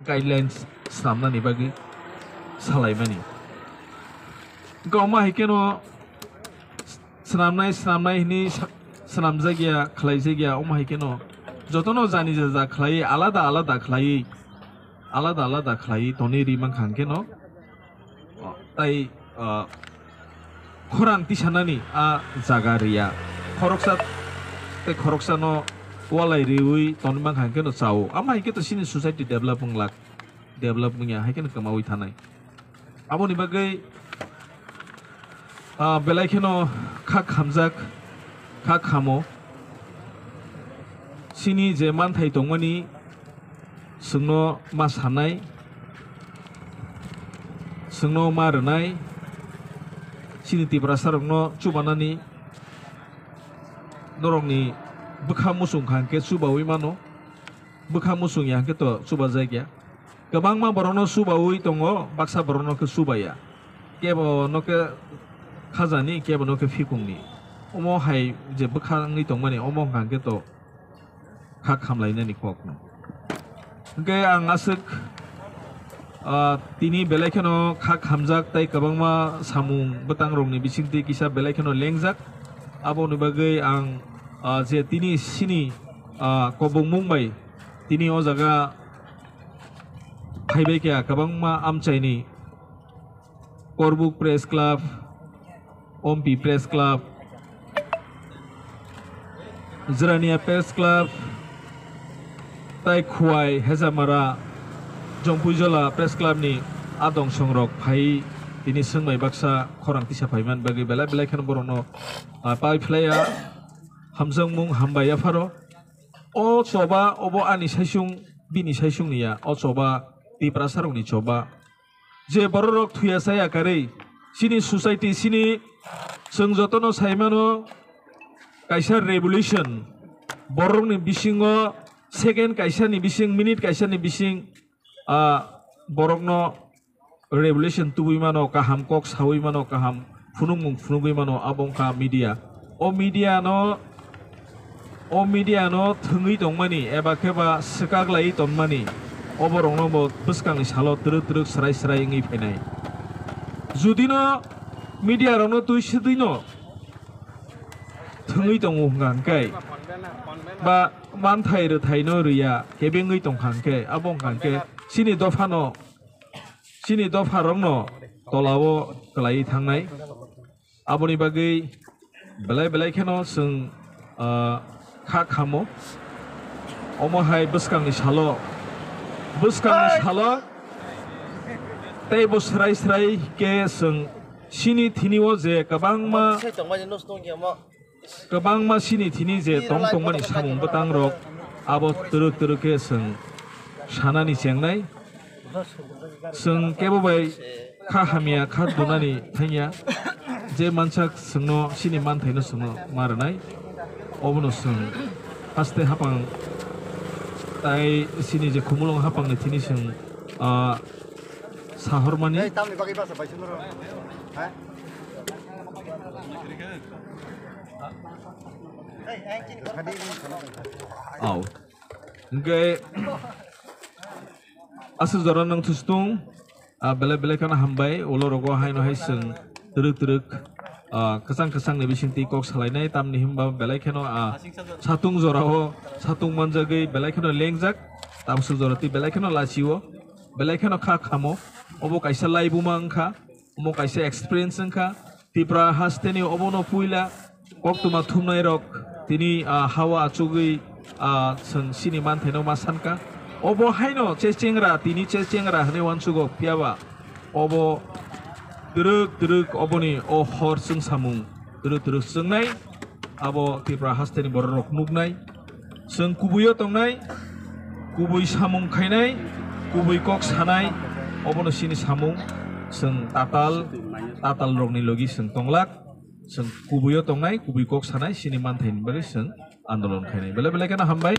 guidelines samnani bagi salaimani gauma hikeno senamnai ini senam zagia khlai zagia oma hikeno jotono jani jaja khlai alada khlai toni rimang khangkeno tai khorang tisanani a jaga riya khoroksa no walai riwi tonimang khangkeno chao ama hiketo sini society development ya hikeno kamawi thanai aboni bagai belaikeno khak khamjak khak khamo sini je manthai tongmani sungno ma sanai sungno ma rnai sini tibrasarokno chubanani norokni bukha musung khangke subawi mano bukha musung yangke to suba jaigya gabangma borokno subawi tongo baksa borokno ke subaya kebo noke khajani kebo noke fikungni omo hai je bukha ngi tongmani omo khangke to khak khamlainani kokno ke ang asuk tini belaikeno khak khamjak tai kabangma samung betang rongni bisingti kisa belaikeno lengjak abo ni bagai ang je tini sini kobong mungbai tini o jaga phaibai kya kabangma amchaini korbuk press club ompi press club zrania press club tai khuai hezamara jongpuijola press club ni adong songrok phai tini sengmai baksa khorang tisa phaiman bagi belai khan borono pai phlaya hamjang mung hambaya pharo o choba obo ani saisung bini saisung niya o choba ti prasarong ni choba je bororok thuya saya kare sini society sini seng jotono saimano kaisa revolution borong ni bisingo second kaisa ni bising minute kaisa ni bising borokno revolution tubui mano kaham kok sawi mano kaham funugui mano abongka media o media no thungui tongmani eba keba sekaglai tongmani oborongno bo buskangni salo truk serai ngi phainai judino media rongno tui siduino thungui tongu hangkai ba manthai ro thaino riya kebengui tongkhangke abongkhangke sini dofarongno tolawo kelai thangnai aboni bagai belai kheno sung khak khamo omohai buskangni salo tei bo serai ke sung sini thiniwo je kabangma sini thini je tongmani samung betang rok abo truk ke sung sanani chengnai sung kebo bai kha hamia kha dunani thaiya je manchak sungno sini manthaino sungno marnai obono sung haste hapang tai sini je khumulong hapang ni thini sung sahormani au ngai asu joran nang thustung belai kana hambai olorogo haino haisung truk kesang ni bisingti kok salainai tamni himba belai kheno satung jorao satung manjagai belai kheno lengjak tamsu jorati belai kheno lasiwo belai kheno kha khamo obo kaisa laibuma angkha omo kaisa experience angkha tipra hasteni obono puila kok tuma thumnai rok tini hawa achugui sini manthaino masanka obo haino chechengra tini chechengra hne wansugo piaba obo truk oboni o hor sung samung truk sungnai abo tipra hasteni borok nugnai sung kubuyo tongnai kubui samung khainai kubui kok sanai obono sini samung sung tatal rokni logi sung tonglak sung kubuyo tongnai kubui kok sanai sini manthaini bagi sung andolon khainai belai kana hambai